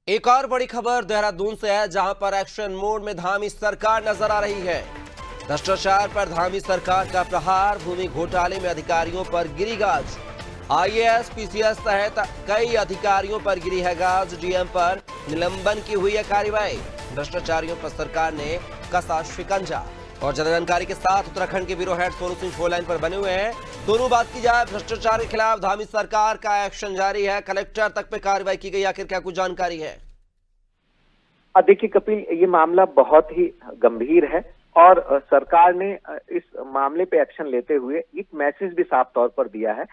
एक और बड़ी खबर देहरादून से है, जहां पर एक्शन मोड में धामी सरकार नजर आ रही है। भ्रष्टाचार पर धामी सरकार का प्रहार, भूमि घोटाले में अधिकारियों पर गिरी गाज। आईएएस, पीसीएस सहित कई अधिकारियों पर गिरी है गाज। डीएम पर निलंबन की हुई है कार्रवाई। भ्रष्टाचारियों पर सरकार ने कसा शिकंजा। और ज्यादा जानकारी के साथ उत्तराखंड के bureau head Sonu Singh phone line पर बने हुए हैं। दोनों बात की जाए, भ्रष्टाचार के खिलाफ धामी सरकार का एक्शन जारी है, कलेक्टर तक पे कार्रवाई की गई, आखिर क्या कुछ जानकारी है? देखिए कपिल, ये मामला बहुत ही गंभीर है और सरकार ने इस मामले पे एक्शन लेते हुए एक मैसेज भी साफ तौर पर दिया है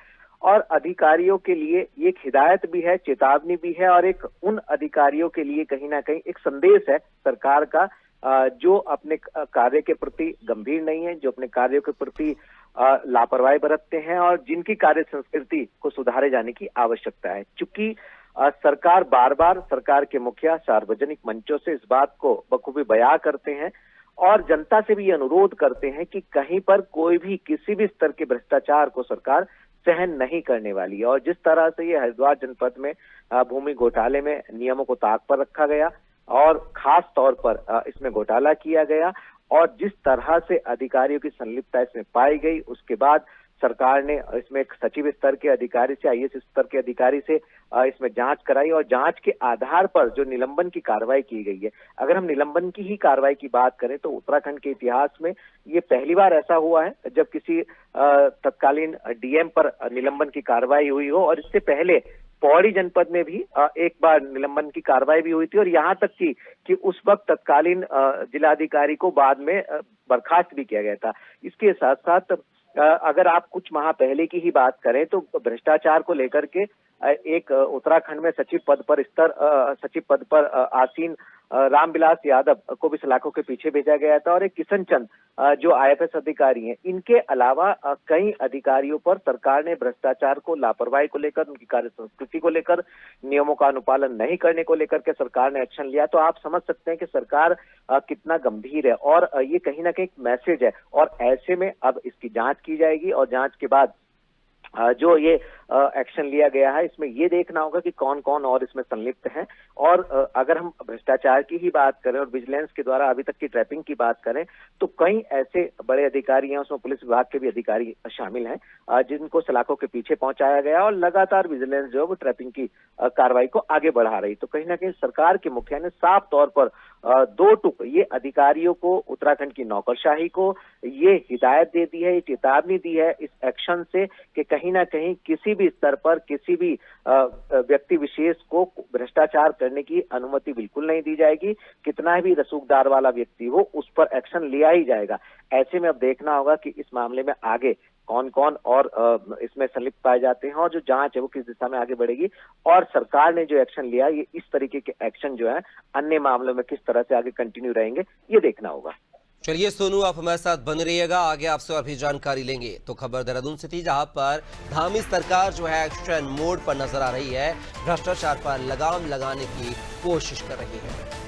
और अधिकारियों के लिए एक हिदायत भी है, चेतावनी भी है और एक उन अधिकारियों के लिए कहीं ना कहीं एक संदेश है सरकार का, जो अपने कार्य के प्रति गंभीर नहीं है, जो अपने कार्यों के प्रति लापरवाही बरतते हैं और जिनकी कार्य संस्कृति को सुधारे जाने की आवश्यकता है। चूंकि सरकार बार बार, सरकार के मुखिया सार्वजनिक मंचों से इस बात को बखूबी बयां करते हैं और जनता से भी ये अनुरोध करते हैं कि कहीं पर कोई भी किसी भी स्तर के भ्रष्टाचार को सरकार सहन नहीं करने वाली है। और जिस तरह से ये हरिद्वार जनपद में भूमि घोटाले में नियमों को ताक पर रखा गया और खास तौर पर इसमें घोटाला किया गया और जिस तरह से अधिकारियों की संलिप्तता इसमें पाई गई, उसके बाद सरकार ने इसमें एक सचिव स्तर के अधिकारी से, आईएएस स्तर के अधिकारी से इसमें जांच कराई और जांच के आधार पर जो निलंबन की कार्रवाई की गई है। अगर हम निलंबन की ही कार्रवाई की बात करें तो उत्तराखंड के इतिहास में ये पहली बार ऐसा हुआ है जब किसी तत्कालीन डीएम पर निलंबन की कार्रवाई हुई हो। और इससे पहले पौड़ी जनपद में भी एक बार निलंबन की कार्रवाई भी हुई थी और यहाँ तक कि उस वक्त तत्कालीन जिलाधिकारी को बाद में बर्खास्त भी किया गया था। इसके साथ साथ अगर आप कुछ माह पहले की ही बात करें तो भ्रष्टाचार को लेकर के एक उत्तराखंड में सचिव पद पर आसीन रामविलास यादव को भी सलाखों के पीछे भेजा गया था और एक किशन चंद जो आईएफएस अधिकारी हैं, इनके अलावा कई अधिकारियों पर सरकार ने भ्रष्टाचार को, लापरवाही को लेकर, उनकी कार्य संस्कृति को लेकर, नियमों का अनुपालन नहीं करने को लेकर के सरकार ने एक्शन लिया। तो आप समझ सकते हैं कि सरकार कितना गंभीर है और ये कहीं ना कहीं एक मैसेज है। और ऐसे में अब इसकी जांच की जाएगी और जांच के बाद जो ये एक्शन लिया गया है, इसमें ये देखना होगा कि कौन कौन और इसमें संलिप्त हैं। और अगर हम भ्रष्टाचार की ही बात करें और विजिलेंस के द्वारा अभी तक की ट्रैपिंग की बात करें तो कई ऐसे बड़े अधिकारी हैं, उसमें पुलिस विभाग के भी अधिकारी शामिल हैं, जिनको सलाखों के पीछे पहुंचाया गया और लगातार विजिलेंस जो है वो ट्रैपिंग की कार्रवाई को आगे बढ़ा रही। तो कहीं ना कहीं सरकार के मुखिया ने साफ तौर पर दो टुक ये अधिकारियों को, उत्तराखंड की नौकरशाही को ये हिदायत दे दी है, ये चेतावनी दी है इस एक्शन से कि कहीं ना कहीं किसी भी स्तर पर किसी भी व्यक्ति विशेष को भ्रष्टाचार करने की अनुमति बिल्कुल नहीं दी जाएगी। कितना भी रसूखदार वाला व्यक्ति हो, उस पर एक्शन लिया ही जाएगा। ऐसे में अब देखना होगा कि इस मामले में आगे कौन कौन और इसमें संलिप्त पाए जाते हैं और जो जांच है वो किस दिशा में आगे बढ़ेगी और सरकार ने जो एक्शन लिया, ये इस तरीके के एक्शन जो है अन्य मामलों में किस तरह से आगे कंटिन्यू रहेंगे, ये देखना होगा। चलिए सोनू, आप हमारे साथ बने रहिएगा, आगे आपसे और भी जानकारी लेंगे। तो खबर देहरादून से थी, जहां पर धामी सरकार जो है एक्शन मोड पर नजर आ रही है, भ्रष्टाचार पर लगाम लगाने की कोशिश कर रही है।